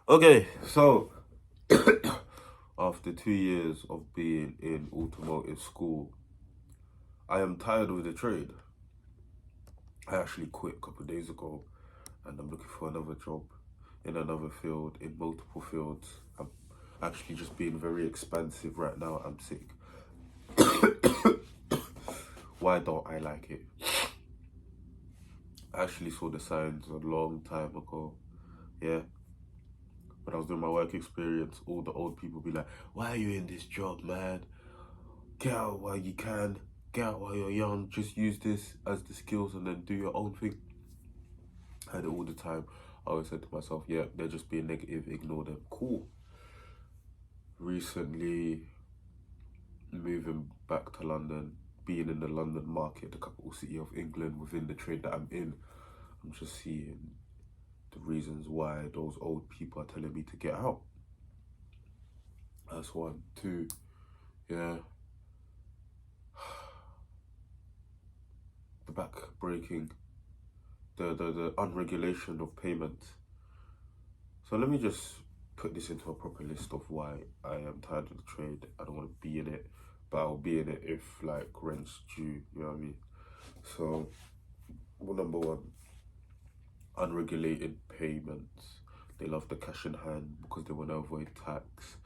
Okay, so after 2 years of being in automotive school, I am tired of the trade. I actually quit a couple of days ago and I'm looking for another job in another field, in multiple fields. I'm actually just being very expansive right now. I'm sick. Why don't I like it? I actually saw the signs a long time ago. Yeah. When I was doing my work experience, all the old people be like, why are you in this job, man? Get out while you can. Get out while you're young. Just use this as the skills and then do your own thing. I had it all the time. I always said to myself, yeah, they're just being negative. Ignore them. Cool. Recently, moving back to London, being in the London market, the capital city of England, within the trade that I'm in, I'm just seeing the reasons why those old people are telling me to get out. That's one. Two, yeah. The back breaking, the unregulation of payments. So let me just put this into a proper list of why I am tired of the trade. I don't want to be in it, but I'll be in it if like rent's due, you know what I mean? So, well, number one, unregulated payments. They love the cash in hand because they want to avoid tax.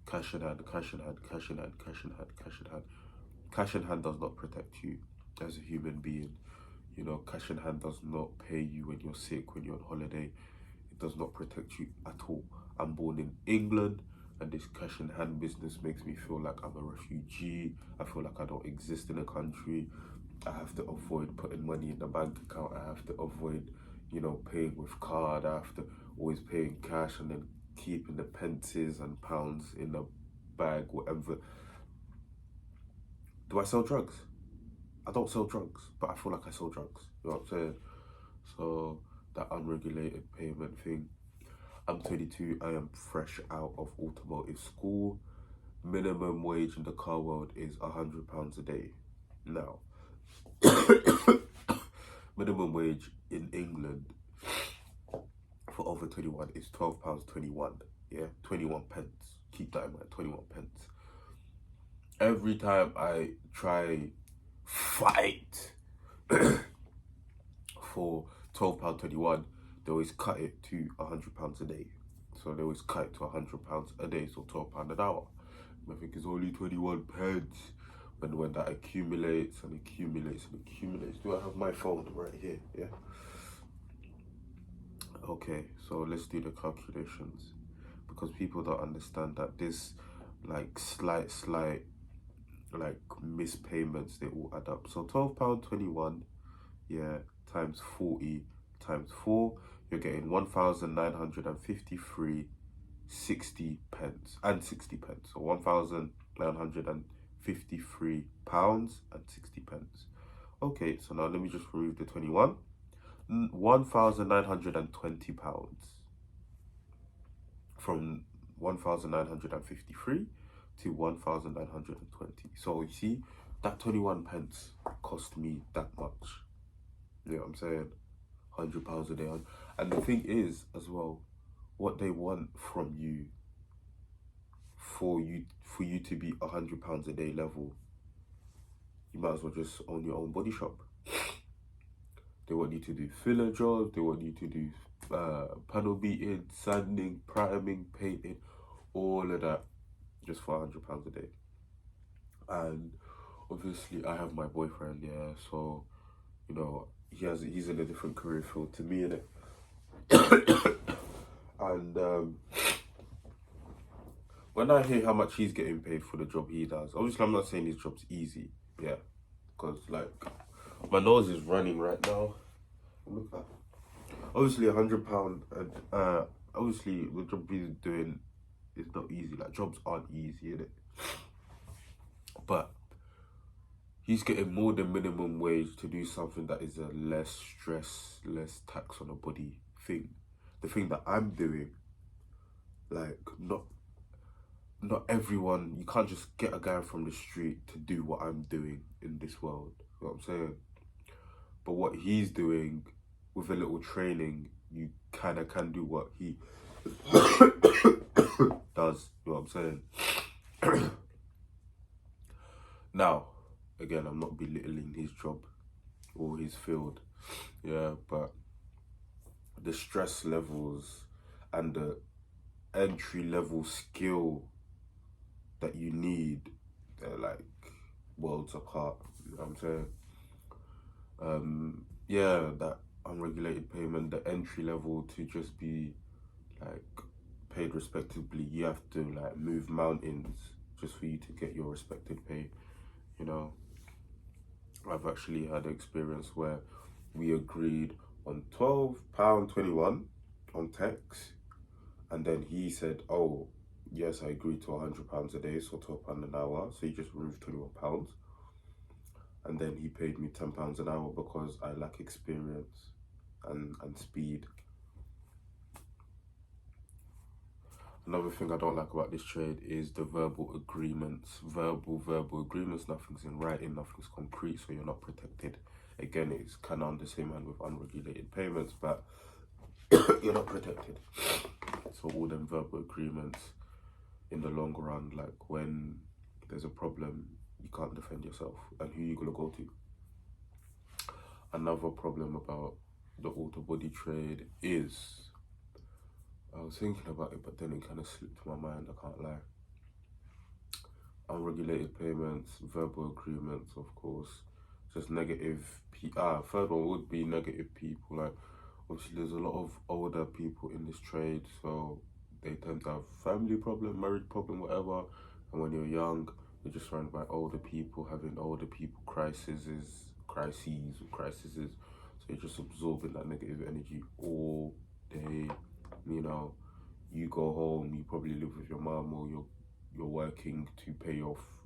Cash in hand, cash in hand, cash in hand, cash in hand, cash in hand. Cash in hand does not protect you as a human being. You know, cash in hand does not pay you when you're sick, when you're on holiday. It does not protect you at all. I'm born in England, and this cash in hand business makes me feel like I'm a refugee. I feel like I don't exist in the country. I have to avoid putting money in the bank account. I have to avoid, you know, paying with card. I have to always pay in cash and then keeping the pences and pounds in the bag, whatever. Do I sell drugs? I don't sell drugs, but I feel like I sell drugs. You know what I'm saying? So that unregulated payment thing. I'm 22. I am fresh out of automotive school. Minimum wage in the car world is £100 a day. Now, minimum wage in England for over 21 is £12.21. Yeah, 21 pence. Keep that in mind. 21 pence. Every time I try fight for £12.21, they always cut it to £100 a day. So they always cut it to £100 a day, so £12 an hour. I think it's only 21 pence. When that accumulates and accumulates and accumulates. Do I have my phone right here? Yeah. Okay, so let's do the calculations, because people don't understand that this like slight like mispayments, they all add up. So £12.21, yeah, times 40 times 4, you're getting 1,953 60 pence and 60 pence. So £1,953 and 60 pence. Okay, so now let me just remove the 21. £1,920 from 1,953 to 1,920. So you see, that 21 pence cost me that much. You know what I'm saying? £100 a day. And the thing is, as well, what they want from you for you to be £100 a day level, you might as well just own your own body shop. They want you to do filler jobs. They want you to do panel beating, sanding, priming, painting, all of that, just for £100 a day. And obviously, I have my boyfriend, yeah. So, you know, he's in a different career field to me, innit? And when I hear how much he's getting paid for the job he does, obviously I'm not saying his job's easy, yeah, because like my nose is running right now. Look at that. Obviously £100, obviously the job he's doing is not easy. Like, jobs aren't easy, innit? But he's getting more than minimum wage to do something that is a less stress, less tax on the body thing. The thing that I'm doing, like, not everyone, you can't just get a guy from the street to do what I'm doing in this world. You know what I'm saying? But what he's doing, with a little training, you kind of can do what he what I'm saying? Now, again, I'm not belittling his job or his field, yeah, but the stress levels and the entry level skill that you need, they're like worlds apart. You know what I'm saying? Yeah, that unregulated payment, the entry level to just be like paid respectably, you have to like move mountains just for you to get your respected pay. You know, I've actually had an experience where we agreed on £12.21 on tax, and then he said, "Oh, yes, I agreed to £100 a day, so £12 an hour." So he just removed £21, and then he paid me £10 an hour because I lack experience and speed. Another thing I don't like about this trade is the verbal agreements. Verbal agreements, nothing's in writing, nothing's concrete, so you're not protected. Again, it's kind of on the same hand with unregulated payments, but you're not protected. So all them verbal agreements, in the long run, like when there's a problem, you can't defend yourself, and who you gonna go to? Another problem about the auto body trade is, I was thinking about it, but then it kind of slipped my mind, I can't lie. Unregulated payments, verbal agreements, of course, just negative third one would be negative people. Like, obviously there's a lot of older people in this trade, so they tend to have family problem, marriage problem, whatever. And when you're young, you're just surrounded by older people having older people crises. So you're just absorbing that negative energy all day. You know, you go home, you probably live with your mum, or you're working to pay off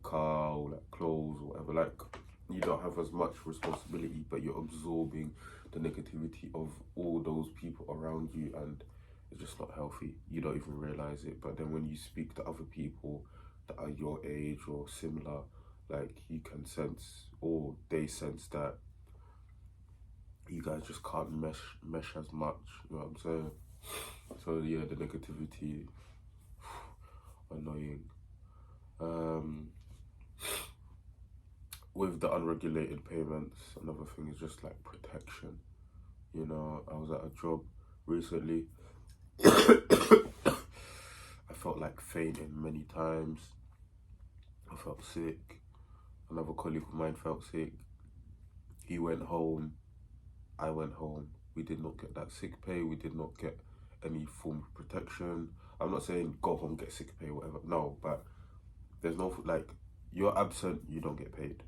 car or like clothes or whatever. Like, you don't have as much responsibility, but you're absorbing the negativity of all those people around you, and it's just not healthy. You don't even realize it, but then when you speak to other people that are your age or similar, like, you can sense, or they sense, that you guys just can't mesh as much. You know what I'm saying? So yeah, the negativity, annoying. With the unregulated payments, another thing is just like protection. You know, I was at a job recently. I felt like fainting many times. I felt sick. Another colleague of mine felt sick. He went home. I went home. We did not get that sick pay. We did not get any form of protection. I'm not saying go home, get sick pay, whatever. No, but there's no, like, you're absent, you don't get paid.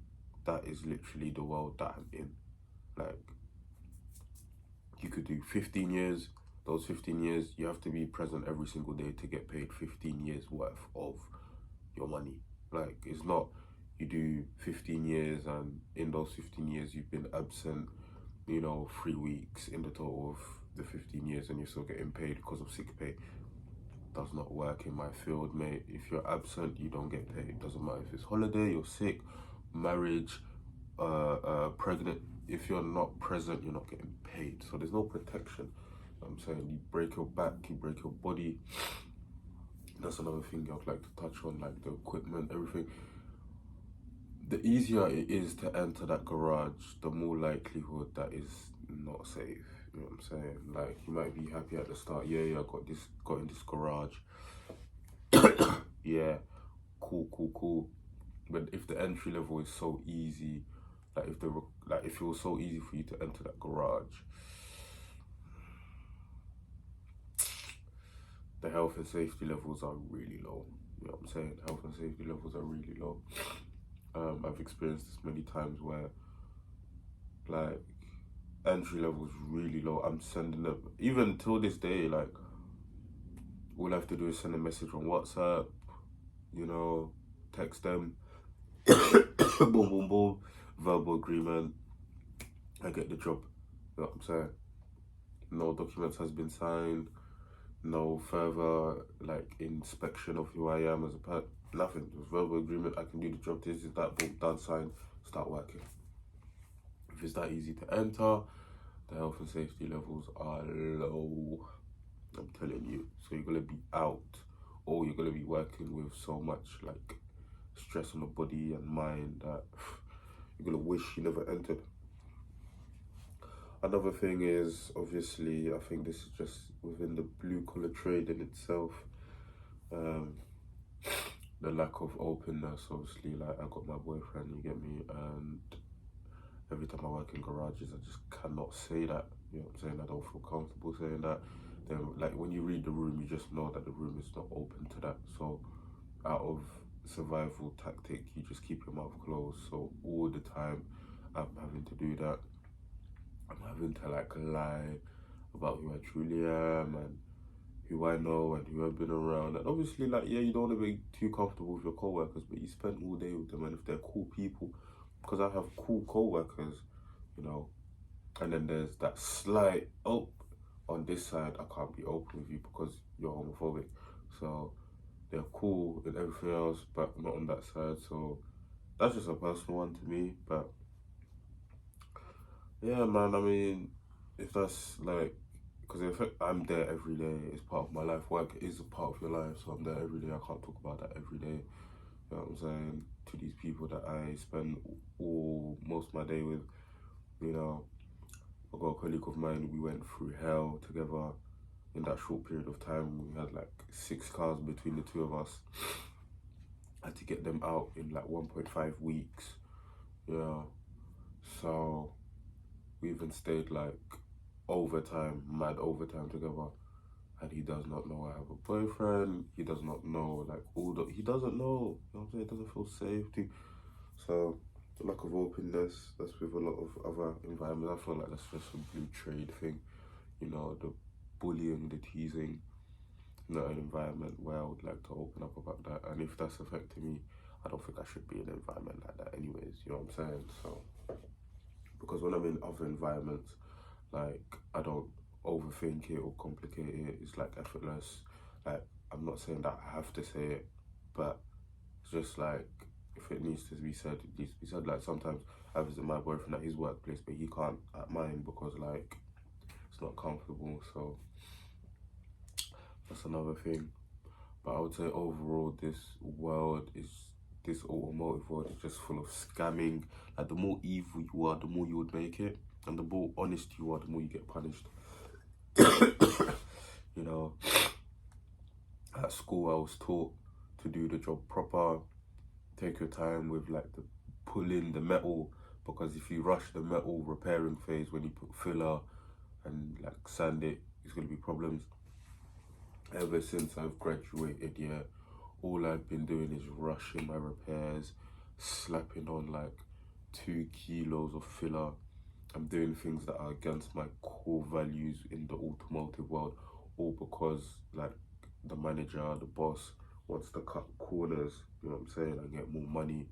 That is literally the world that I'm in. Like, you could do 15 years. Those 15 years, you have to be present every single day to get paid 15 years worth of your money. Like, it's not you do 15 years and in those 15 years you've been absent, 3 weeks in the total of the 15 years, and you're still getting paid because of sick pay. Does not work in my field, mate. If you're absent, you don't get paid. Doesn't matter if it's holiday, you're sick, marriage, pregnant. If you're not present, you're not getting paid. So there's no protection. I'm saying, you break your back, you break your body. That's another thing I'd like to touch on, like the equipment, everything. The easier it is to enter that garage, the more likelihood that is not safe. You know what I'm saying? Like, you might be happy at the start. Yeah, I got in this garage. Yeah, cool. But if the entry level is so easy, like if it was so easy for you to enter that garage, the health and safety levels are really low. You know what I'm saying? Health and safety levels are really low. I've experienced this many times where, like, entry level is really low. I'm sending them, even till this day, like, all I have to do is send a message on WhatsApp, text them, boom, verbal agreement, I get the job. You know what I'm saying? No documents has been signed, no further, like, inspection of who I am as a person, nothing. Just verbal agreement, I can do the job, this is that, boom, done, signed, start working. If it's that easy to enter, the health and safety levels are low, I'm telling you. So you're gonna be out or you're gonna be working with so much like stress on the body and mind that you're gonna wish you never entered. Another thing is, obviously, I think this is just within the blue collar trade in itself. The lack of openness, obviously, like I got my boyfriend, you get me, and every time I work in garages, I just cannot say that, you know what I'm saying, I don't feel comfortable saying that. Then, like, when you read the room, you just know that the room is not open to that. So, out of survival tactic, you just keep your mouth closed. So, all the time, I'm having to do that. I'm having to, like, lie about who I truly am and who I know and who I've been around. And obviously, like, yeah, you don't want to be too comfortable with your co-workers, but you spend all day with them, and if they're cool people, because I have cool co-workers, you know, and then there's that slight, oh, on this side, I can't be open with you because you're homophobic. So they're cool and everything else, but not on that side. So that's just a personal one to me. But yeah, man, I mean, if that's like, because I'm there every day, it's part of my life. Work is a part of your life, so I'm there every day. I can't talk about that every day. You know what I'm saying? To these people that I spend most of my day with, you know, I got a colleague of mine, we went through hell together in that short period of time. We had like 6 cars between the two of us. I had to get them out in like 1.5 weeks. Yeah. So we even stayed like mad overtime together. And he does not know I have a boyfriend. He does not know like he doesn't know. You know what I'm saying? It doesn't feel safe to. So the lack of openness, that's with a lot of other environments. I feel like that's just a blue trade thing. You know, the bullying, the teasing, not an environment where I would like to open up about that. And if that's affecting me, I don't think I should be in an environment like that anyways, you know what I'm saying? So, because when I'm in other environments, like, I don't overthink it or complicate it. It's like effortless. Like, I'm not saying that I have to say it, but it's just like, if it needs to be said, it needs to be said. Like, sometimes I visit my boyfriend at his workplace, but he can't at mine because, like, it's not comfortable. So that's another thing. But I would say overall, this automotive world is just full of scamming. Like, the more evil you are, the more you would make it, and the more honest you are, the more you get punished. You know, at school I was taught to do the job proper, take your time with like the pulling the metal, because if you rush the metal repairing phase when you put filler and like sand it, it's gonna be problems. Ever since I've graduated, yeah, all I've been doing is rushing my repairs, slapping on like 2 kilos of filler. I'm doing things that are against my core values in the automotive world, all because like the manager, the boss wants to cut corners, you know what I'm saying, and get more money.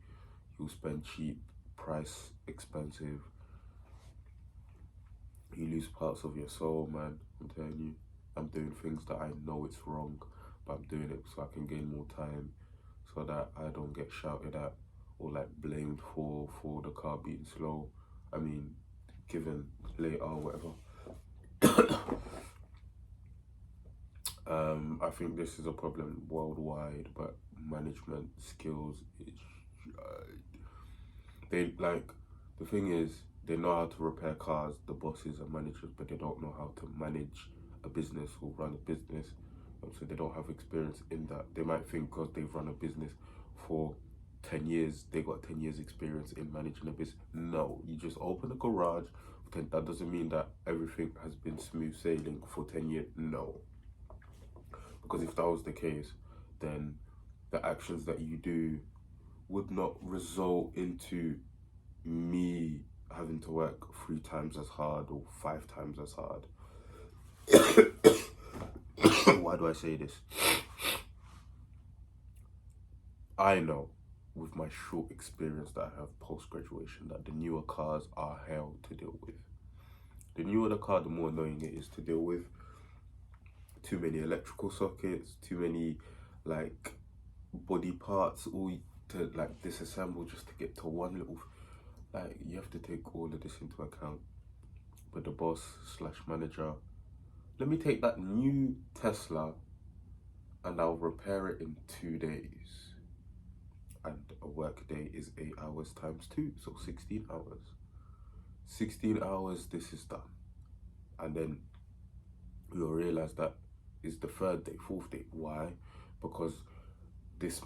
He'll spend cheap, price expensive. You lose parts of your soul, man, I'm telling you. I'm doing things that I know it's wrong, but I'm doing it so I can gain more time, so that I don't get shouted at or like blamed for the car being slow. I mean, given later or whatever. I think this is a problem worldwide, but management skills is they like, the thing is, they know how to repair cars, the bosses and managers, but they don't know how to manage a business or run a business. So they don't have experience in that. They might think because they've run a business for 10 years, they got 10 years experience in managing a business. No, you just open a garage. That doesn't mean that everything has been smooth sailing for 10 years. No. Because if that was the case, then the actions that you do would not result into me having to work 3 times as hard or 5 times as hard. Why do I say this? I know with my short experience that I have post-graduation that the newer cars are hell to deal with. The newer the car, the more annoying it is to deal with. Too many electrical sockets, too many like body parts, all to like disassemble just to get to one little, like, you have to take all of this into account. But the boss slash manager, let me take that new Tesla and I'll repair it in 2 days. And a work day is 8 hours times 2, so 16 hours. 16 hours, this is done. And then you'll realize that is the third day, fourth day. Why? Because this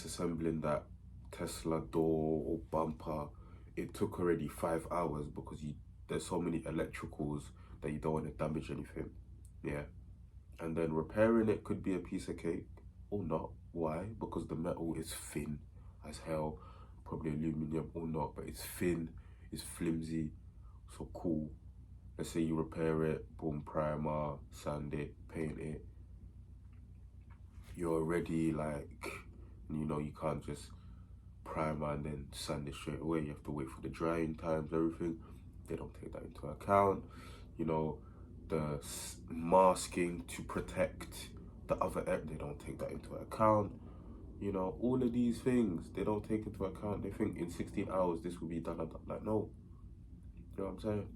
assembling that Tesla door or bumper, it took already 5 hours because there's so many electricals that you don't want to damage anything. Yeah. And then repairing it could be a piece of cake or not. Why? Because the metal is thin as hell, probably aluminium or not, but it's thin, it's flimsy, so cool. Let's say you repair it, boom, primer, sand it, paint it. You're already like, you can't just primer and then sand it straight away. You have to wait for the drying times, everything. They don't take that into account. The masking to protect the other end, they don't take that into account. All of these things, they don't take into account. They think in 16 hours, this will be done. Like, no. You know what I'm saying?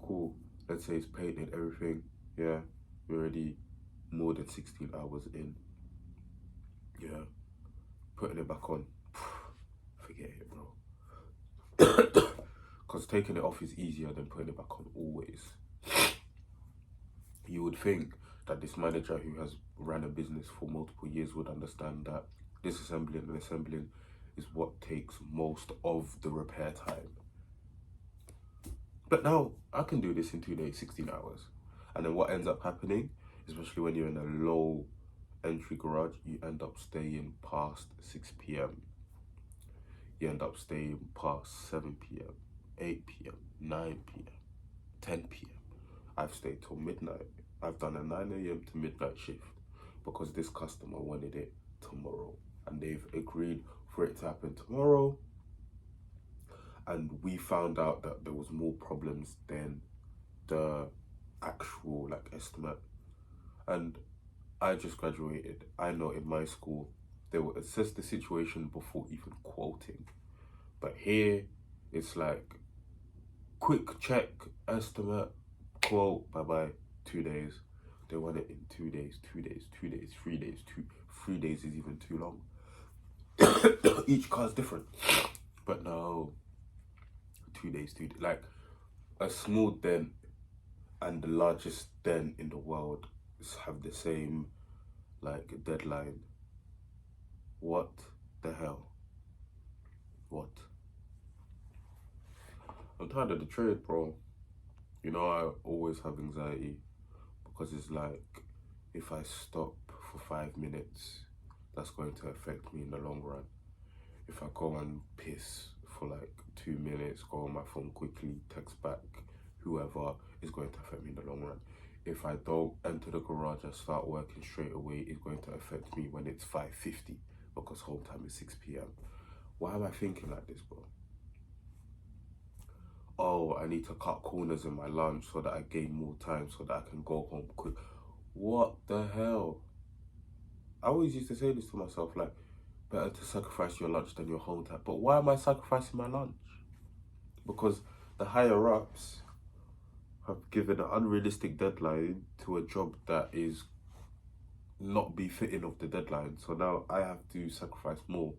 Cool. Let's say it's painted, everything. Yeah. We're already more than 16 hours in. Yeah. Putting it back on. Forget it, bro. Because taking it off is easier than putting it back on always. You would think that this manager who has ran a business for multiple years would understand that disassembling and assembling is what takes most of the repair time. But now I can do this in 2 days, 16 hours. And then what ends up happening, especially when you're in a low entry garage, you end up staying past 6 p.m. You end up staying past 7 p.m., 8 p.m., 9 p.m., 10 p.m. I've stayed till midnight. I've done a 9 a.m. to midnight shift because this customer wanted it tomorrow. And they've agreed for it to happen tomorrow. And we found out that there was more problems than the actual estimate. And I just graduated. I know in my school, they will assess the situation before even quoting. But here, it's like, quick check, estimate, quote, bye-bye, 2 days. They want it in 2 days, 2 days, 2 days, 3 days, 3 days is even too long. Each car's different. But no, 2 days, 2 days. Like, a small dent and the largest dent in the world have the same, deadline. What the hell? What? I'm tired of the trade, bro. I always have anxiety because it's like, if I stop for 5 minutes, that's going to affect me in the long run. If I go and piss for 2 minutes, go on my phone quickly, text back whoever, is going to affect me in the long run. If I don't enter the garage and start working straight away, it's going to affect me when it's 5:50 because home time is 6 p.m. Why am I thinking like this, bro? Oh, I need to cut corners in my lunch so that I gain more time so that I can go home quick. What the hell? I always used to say this to myself, better to sacrifice your lunch than your home time. But why am I sacrificing my lunch? Because the higher ups have given an unrealistic deadline to a job that is not befitting of the deadline. So now I have to sacrifice more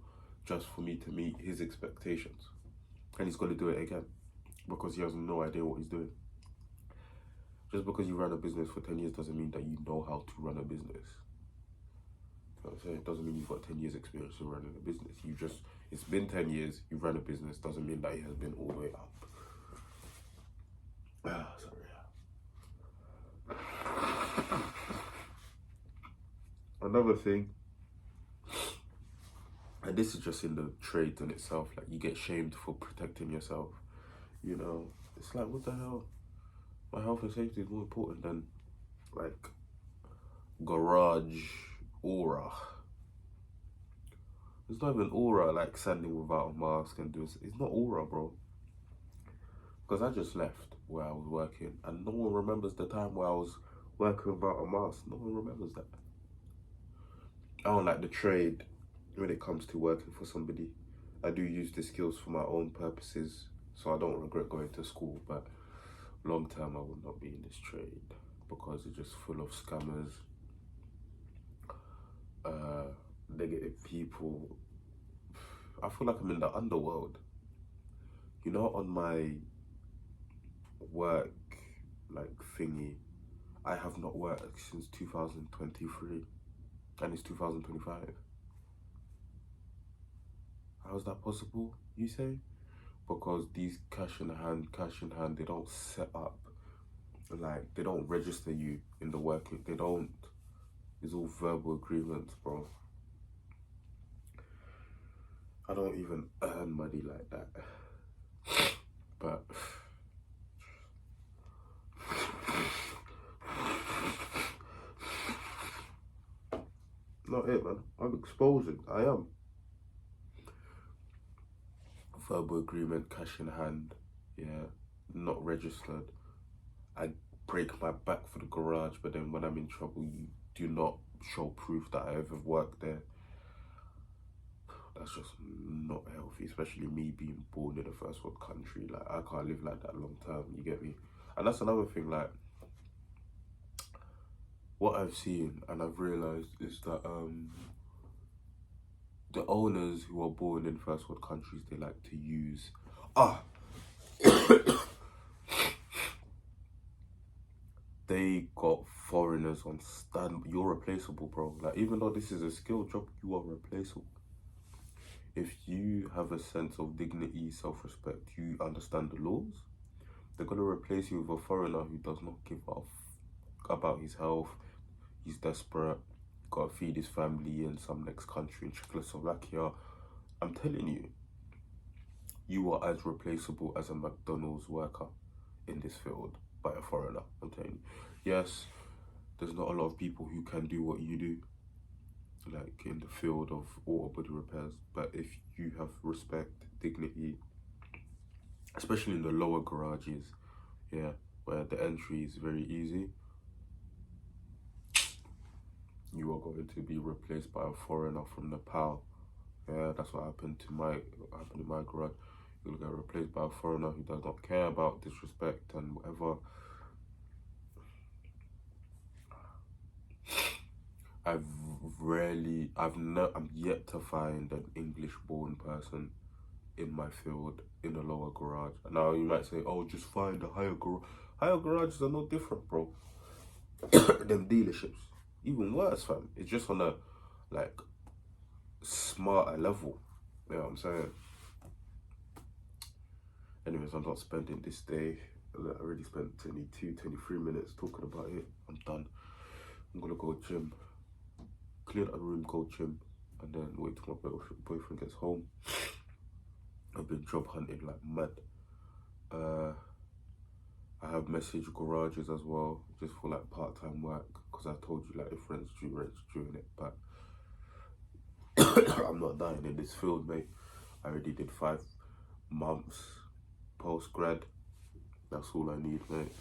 just for me to meet his expectations. And he's going to do it again because he has no idea what he's doing. Just because you run a business for 10 years doesn't mean that you know how to run a business. You know what I'm saying? It doesn't mean you've got 10 years experience in running a business. It's been 10 years, you've run a business, doesn't mean that it has been all the way up. Sorry. Another thing, and this is just in the trades in itself, you get shamed for protecting yourself. It's like, what the hell? My health and safety is more important than garage aura. It's not even aura standing without a mask and doing. It's not aura, bro. Because I just left where I was working and no one remembers the time where I was working without a mask. No one remembers that. I don't like the trade when it comes to working for somebody. I do use the skills for my own purposes, so I don't regret going to school, but long term I will not be in this trade because it's just full of scammers, negative people. I feel like I'm in the underworld. You know, on my work like thingy, I have not worked since 2023 and it's 2025. How is that possible, you say? Because these cash in hand, they don't set up, like, they don't register you in the work. They don't. It's all verbal agreements, bro. I don't even earn money like that. But not it, man. I'm exposing. I am. Verbal agreement, cash in hand, yeah, not registered. I break my back for the garage, but then when I'm in trouble, you do not show proof that I ever worked there. That's just not healthy, especially me being born in a first world country. Like, I can't live like that long term, you get me? And that's another thing, like, what I've seen and I've realised is that the owners who are born in first world countries, they like to use they got foreigners on stand. You're replaceable, bro. Like, even though this is a skilled job, you are replaceable. If you have a sense of dignity, self-respect, you understand the laws, they're gonna replace you with a foreigner who does not give a about his health. He's desperate, gotta feed his family in some next country, in Czechoslovakia. I'm telling you, you are as replaceable as a McDonald's worker in this field by a foreigner. I'm telling you. Yes, there's not a lot of people who can do what you do, like in the field of auto body repairs, but if you have respect, dignity, especially in the lower garages, yeah, where the entry is very easy, you are going to be replaced by a foreigner from Nepal. Yeah, that's what happened in my garage. You'll get replaced by a foreigner who does not care about disrespect and whatever. I'm yet to find an English-born person in my field in a lower garage. Now you might say, oh, just find a higher garage. Higher garages are no different, bro. Them dealerships, even worse, fam. It's just on a, like, smarter level. You know what I'm saying? Anyways, I'm not spending this day. I already spent 22, 23 minutes talking about it. I'm done. I'm gonna go gym, clean up the room, go gym, and then wait till my boyfriend gets home. I've been job hunting like mad. I have messaged garages as well, just for like part-time work, because I told you, like, if rent's due in it, but I'm not dying in this field, mate. I already did 5 months post-grad. That's all I need, mate.